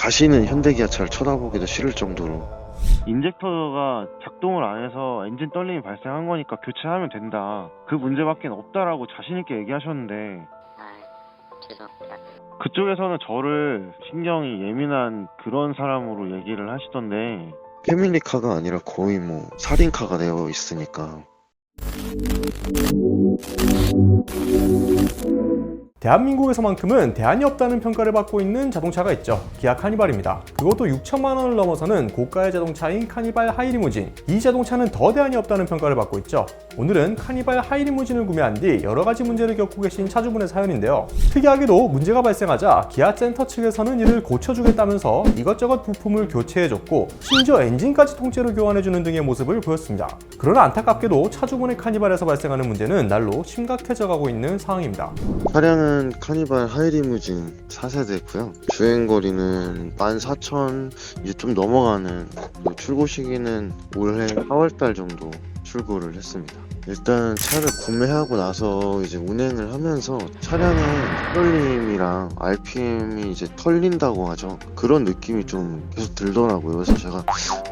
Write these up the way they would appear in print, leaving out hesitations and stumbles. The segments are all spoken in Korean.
다시는 현대기아차를 쳐다보기도 싫을 정도로. 인젝터가 작동을 안 해서 엔진 떨림이 발생한 거니까 교체하면 된다. 그 문제밖에 없다라고 자신있게 얘기하셨는데 죄송합니다. 그쪽에서는 저를 신경이 예민한 그런 사람으로 얘기를 하시던데 패밀리카가 아니라 거의 뭐 살인카가 되어 있으니까. 대한민국에서만큼은 대안이 없다는 평가를 받고 있는 자동차가 있죠. 기아 카니발입니다. 그것도 6천만 원을 넘어서는 고가의 자동차인 카니발 하이리무진. 이 자동차는 더 대안이 없다는 평가를 받고 있죠. 오늘은 카니발 하이리무진을 구매한 뒤 여러 가지 문제를 겪고 계신 차주분의 사연인데요. 특이하게도 문제가 발생하자 기아 센터 측에서는 이를 고쳐주겠다면서 이것저것 부품을 교체해줬고 심지어 엔진까지 통째로 교환해주는 등의 모습을 보였습니다. 그러나 안타깝게도 차주분의 카니발에서 발생하는 문제는 날로 심각해져가고 있는 상황입니다. 차량은 카니발 하이리무진 4세대고요. 주행거리는 14,000 이제 좀 넘어가는, 출고 시기는 올해 4월달 정도 출고를 했습니다. 일단 차를 구매하고 나서 이제 운행을 하면서 차량의 떨림이랑 RPM이 이제 털린다고 하죠. 그런 느낌이 좀 계속 들더라고요. 그래서 제가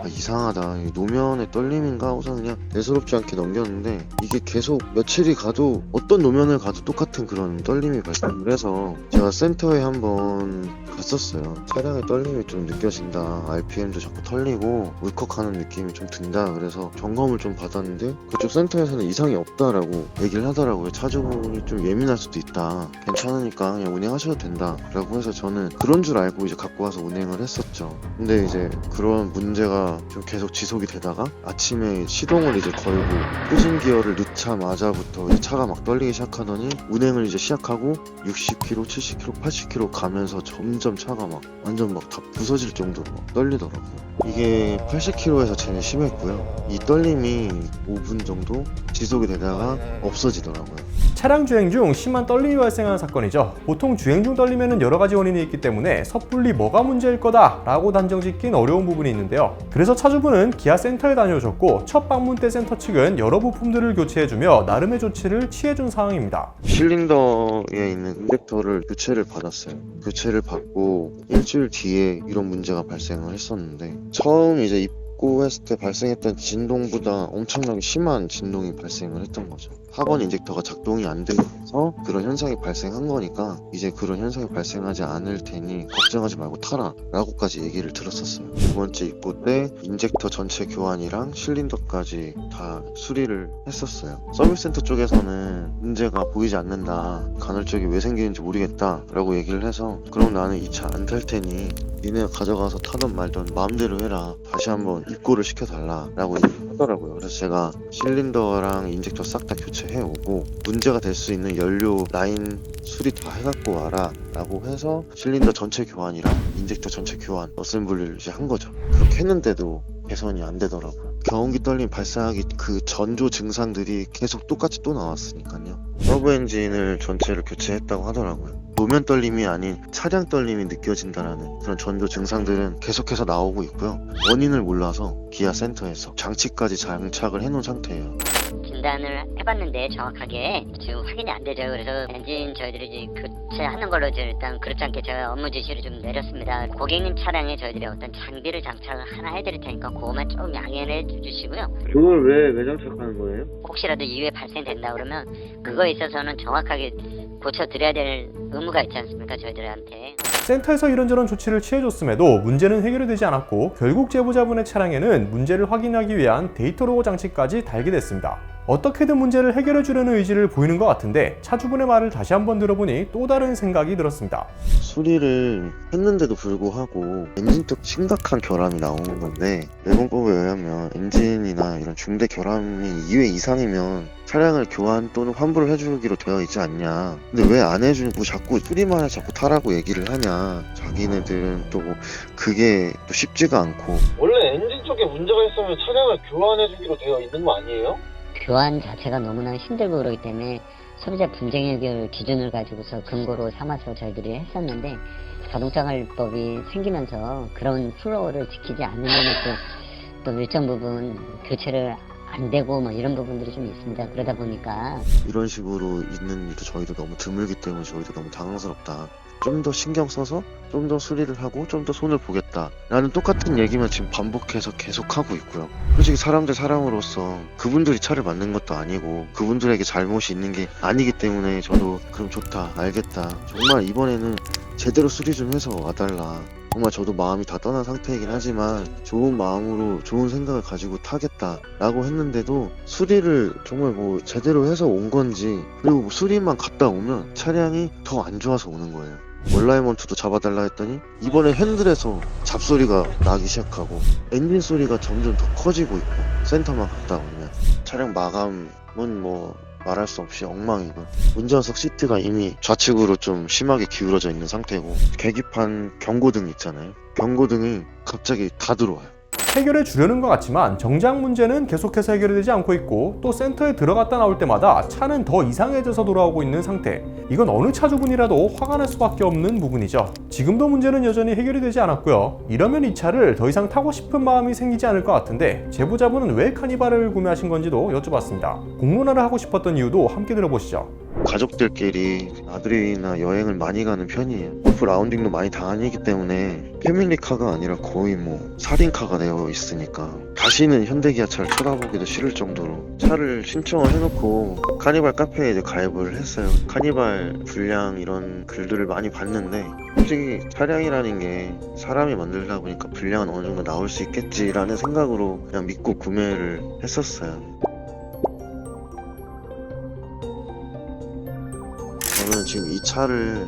이상하다, 노면의 떨림인가 하고서 그냥 대수롭지 않게 넘겼는데, 이게 계속 며칠이 가도 어떤 노면을 가도 똑같은 그런 떨림이 발생을 해서 제가 센터에 한번 갔었어요. 차량의 떨림이 좀 느껴진다, RPM도 자꾸 털리고 울컥하는 느낌이 좀 든다, 그래서 점검을 좀 받았는데 그쪽 센터에서는 이상이 없다라고 얘기를 하더라고요. 차주분이 좀 예민할 수도 있다, 괜찮으니까 그냥 운행하셔도 된다 라고 해서 저는 그런 줄 알고 이제 갖고 와서 운행을 했었죠. 근데 이제 그런 문제가 좀 계속 지속이 되다가 아침에 시동을 이제 걸고 후진 기어를 넣자마자부터 이제 차가 막 떨리기 시작하더니 운행을 이제 시작하고 60km, 70km, 80km 가면서 점점 차가 막 완전 막 다 부서질 정도로 막 떨리더라고요. 이게 80km에서 제일 심했고요. 이 떨림이 5분 정도 지속이 되다가 없어지더라고요. 차량 주행 중 심한 떨림이 발생하는 사건이죠. 보통 주행 중 떨림에는 여러 가지 원인이 있기 때문에 섣불리 뭐가 문제일 거다 라고 단정 짓긴 어려운 부분이 있는데요. 그래서 차주분은 기아 센터에 다녀오셨고 첫 방문 때 센터 측은 여러 부품들을 교체해주며 나름의 조치를 취해준 상황입니다. 실린더에 있는 인젝터를 교체를 받았어요. 교체를 받고 일주일 뒤에 이런 문제가 발생을 했었는데, 처음 이제 입고했을 때 발생했던 진동보다 엄청나게 심한 진동이 발생을 했던 거죠. 하번 인젝터가 작동이 안 돼서 그런 현상이 발생한 거니까 이제 그런 현상이 발생하지 않을 테니 걱정하지 말고 타라 라고까지 얘기를 들었었어요. 두 번째 입고 때 인젝터 전체 교환이랑 실린더까지 다 수리를 했었어요. 서비스센터 쪽에서는 문제가 보이지 않는다, 간헐적이 왜 생기는지 모르겠다 라고 얘기를 해서, 그럼 나는 이 차 안 탈 테니 니네가 가져가서 타던 말던 마음대로 해라, 다시 한번 입고를 시켜달라 라고 하더라고요. 그래서 제가 실린더랑 인젝터 싹 다 교체해오고 문제가 될 수 있는 연료 라인 수리 다 해갖고 와라 라고 해서 실린더 전체 교환이랑 인젝터 전체 교환 어셈블리를 이제 한 거죠. 그렇게 했는데도 개선이 안 되더라고요. 경운기 떨림 발생하기 그 전조 증상들이 계속 똑같이 또 나왔으니까요. 서브 엔진을 전체를 교체했다고 하더라고요. 노면 떨림이 아닌 차량 떨림이 느껴진다라는 그런 전조 증상들은 계속해서 나오고 있고요. 원인을 몰라서 기아 센터에서 장치까지 장착을 해놓은 상태예요. 진단을 해봤는데 정확하게 지금 확인이 안 되죠. 그래서 엔진 저희들이 이제 교체하는 걸로 이제 일단 그렇지 않게 제가 업무 지시를 좀 내렸습니다. 고객님 차량에 저희들이 어떤 장비를 장착을 하나 해드릴 테니까 그것만 좀 양해를 해주시고요. 그걸 왜 장착하는 거예요? 혹시라도 이후에 발생된다 그러면 그거에 있어서는 정확하게 고쳐드려야 될 의무가 있지 않습니까, 저희들한테. 센터에서 이런저런 조치를 취해줬음에도 문제는 해결이 되지 않았고 결국 제보자분의 차량에는 문제를 확인하기 위한 데이터 로고 장치까지 달게 됐습니다. 어떻게든 문제를 해결해 주려는 의지를 보이는 것 같은데 차주분의 말을 다시 한번 들어보니 또 다른 생각이 들었습니다. 수리를 했는데도 불구하고 엔진 쪽 심각한 결함이 나오는 건데, 외공법에 의하면 엔진이나 이런 중대 결함이 2회 이상이면 차량을 교환 또는 환불을 해주기로 되어 있지 않냐. 근데 왜 안 해주고 자꾸 수리만 해 자꾸 타라고 얘기를 하냐. 자기네들은 또 그게 또 쉽지가 않고. 원래 엔진 쪽에 문제가 있으면 차량을 교환해주기로 되어 있는 거 아니에요? 교환 자체가 너무나 힘들고 그러기 때문에 소비자 분쟁 해결 기준을 가지고서 근거로 삼아서 저희들이 했었는데, 자동차 관리법이 생기면서 그런 플로우를 지키지 않는 데는 또 일정 부분 교체를 안 되고 뭐 이런 부분들이 좀 있습니다. 그러다 보니까 이런 식으로 있는 일도 저희도 너무 드물기 때문에 저희도 너무 당황스럽다. 좀 더 신경 써서 좀 더 수리를 하고 좀 더 손을 보겠다 라는 똑같은 얘기만 지금 반복해서 계속하고 있고요. 솔직히 사람들 사람으로서 그분들이 차를 만든 것도 아니고 그분들에게 잘못이 있는 게 아니기 때문에 저도 그럼 좋다, 알겠다, 정말 이번에는 제대로 수리 좀 해서 와달라. 정말 저도 마음이 다 떠난 상태이긴 하지만 좋은 마음으로 좋은 생각을 가지고 타겠다 라고 했는데도 수리를 정말 뭐 제대로 해서 온 건지, 그리고 뭐 수리만 갔다 오면 차량이 더 안 좋아서 오는 거예요. 얼라이먼트도 잡아달라 했더니 이번에 핸들에서 잡소리가 나기 시작하고 엔진 소리가 점점 더 커지고 있고, 센터만 갔다 오면 차량 마감은 뭐 말할 수 없이 엉망이고, 운전석 시트가 이미 좌측으로 좀 심하게 기울어져 있는 상태고, 계기판 경고등 있잖아요. 경고등이 갑자기 다 들어와요. 해결해 주려는 것 같지만 정작 문제는 계속해서 해결이 되지 않고 있고, 또 센터에 들어갔다 나올 때마다 차는 더 이상해져서 돌아오고 있는 상태. 이건 어느 차주분이라도 화가 날 수밖에 없는 부분이죠. 지금도 문제는 여전히 해결이 되지 않았고요. 이러면 이 차를 더 이상 타고 싶은 마음이 생기지 않을 것 같은데, 제보자분은 왜 카니발을 구매하신 건지도 여쭤봤습니다. 공론화를 하고 싶었던 이유도 함께 들어보시죠. 가족들끼리 나들이나 여행을 많이 가는 편이에요. 오프 라운딩도 많이 다니기 때문에 패밀리카가 아니라 거의 뭐 살인카가 되어 있으니까 다시는 현대기아차를 쳐다보기도 싫을 정도로 차를 신청을 해놓고 카니발 카페에 이제 가입을 했어요. 카니발 불량 이런 글들을 많이 봤는데, 솔직히 차량이라는 게 사람이 만들다 보니까 불량은 어느 정도 나올 수 있겠지라는 생각으로 그냥 믿고 구매를 했었어요. 저는 지금 이 차를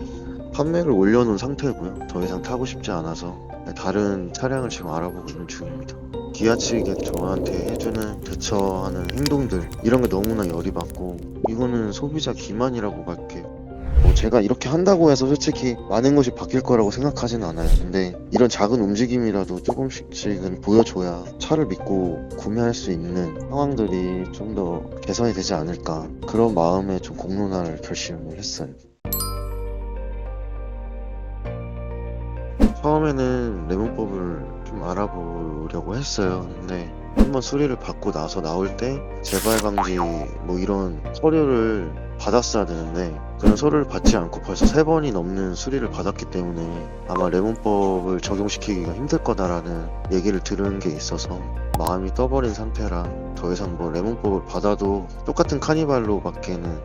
판매를 올려놓은 상태고요. 더 이상 타고 싶지 않아서 다른 차량을 지금 알아보고 있는 중입니다. 기아 측에 저한테 해주는 대처하는 행동들, 이런 게 너무나 열이 받고, 이거는 소비자 기만이라고 밖에, 뭐 제가 이렇게 한다고 해서 솔직히 많은 것이 바뀔 거라고 생각하진 않아요. 근데 이런 작은 움직임이라도 조금씩은 보여줘야 차를 믿고 구매할 수 있는 상황들이 좀 더 개선이 되지 않을까, 그런 마음에 좀 공론화를 결심을 했어요. 처음에는 레몬법을 좀 알아보려고 했어요. 근데 한번 수리를 받고 나서 나올 때 재발 방지 뭐 이런 서류를 받았어야 되는데, 그런 서류를 받지 않고 벌써 3번이 넘는 수리를 받았기 때문에 아마 레몬법을 적용시키기가 힘들 거다라는 얘기를 들은 게 있어서 마음이 떠버린 상태라 더 이상 뭐 레몬법을 받아도 똑같은 카니발로 밖에는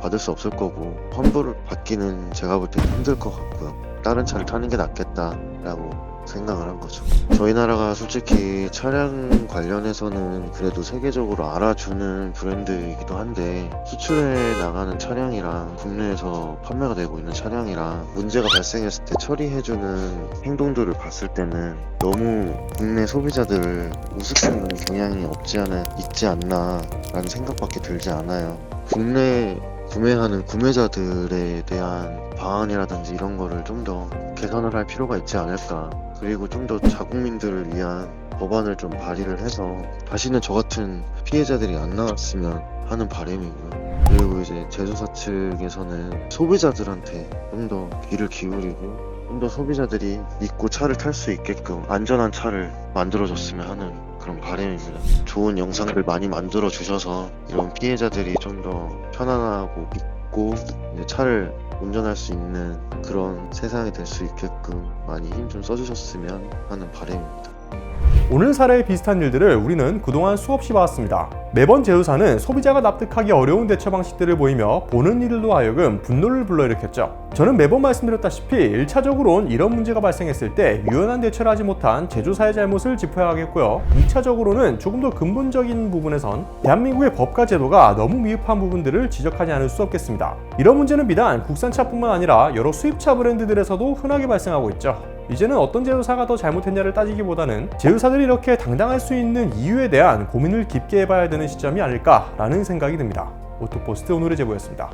받을 수 없을 거고, 환불을 받기는 제가 볼 때는 힘들 것 같고요. 다른 차를 타는 게 낫겠다라고 생각을 한 거죠. 저희 나라가 솔직히 차량 관련해서는 그래도 세계적으로 알아주는 브랜드이기도 한데, 수출해 나가는 차량이랑 국내에서 판매가 되고 있는 차량이랑 문제가 발생했을 때 처리해주는 행동들을 봤을 때는 너무 국내 소비자들을 우습게 경향이 없지 않아 있지 않나 라는 생각밖에 들지 않아요. 국내 구매하는 구매자들에 대한 방안이라든지 이런 거를 좀 더 개선을 할 필요가 있지 않을까. 그리고 좀 더 자국민들을 위한 법안을 좀 발의를 해서 다시는 저 같은 피해자들이 안 나왔으면 하는 바람이고요. 그리고 이제 제조사 측에서는 소비자들한테 좀 더 귀를 기울이고, 좀 더 소비자들이 믿고 차를 탈 수 있게끔 안전한 차를 만들어줬으면 하는 그런 바람입니다. 좋은 영상들 많이 만들어 주셔서 이런 피해자들이 좀 더 편안하고 믿고 이제 차를 운전할 수 있는 그런 세상이 될 수 있게끔 많이 힘 좀 써주셨으면 하는 바람입니다. 오늘 사례의 비슷한 일들을 우리는 그동안 수없이 봐왔습니다. 매번 제조사는 소비자가 납득하기 어려운 대처 방식들을 보이며 보는 이들로 하여금 분노를 불러일으켰죠. 저는 매번 말씀드렸다시피 1차적으로는 이런 문제가 발생했을 때 유연한 대처를 하지 못한 제조사의 잘못을 짚어야 하겠고요. 2차적으로는 조금 더 근본적인 부분에선 대한민국의 법과 제도가 너무 미흡한 부분들을 지적하지 않을 수 없겠습니다. 이런 문제는 비단 국산차뿐만 아니라 여러 수입차 브랜드들에서도 흔하게 발생하고 있죠. 이제는 어떤 제조사가 더 잘못했냐를 따지기보다는 제조사들이 이렇게 당당할 수 있는 이유에 대한 고민을 깊게 해봐야 되는 시점이 아닐까라는 생각이 듭니다. 오토포스트 오늘의 제보였습니다.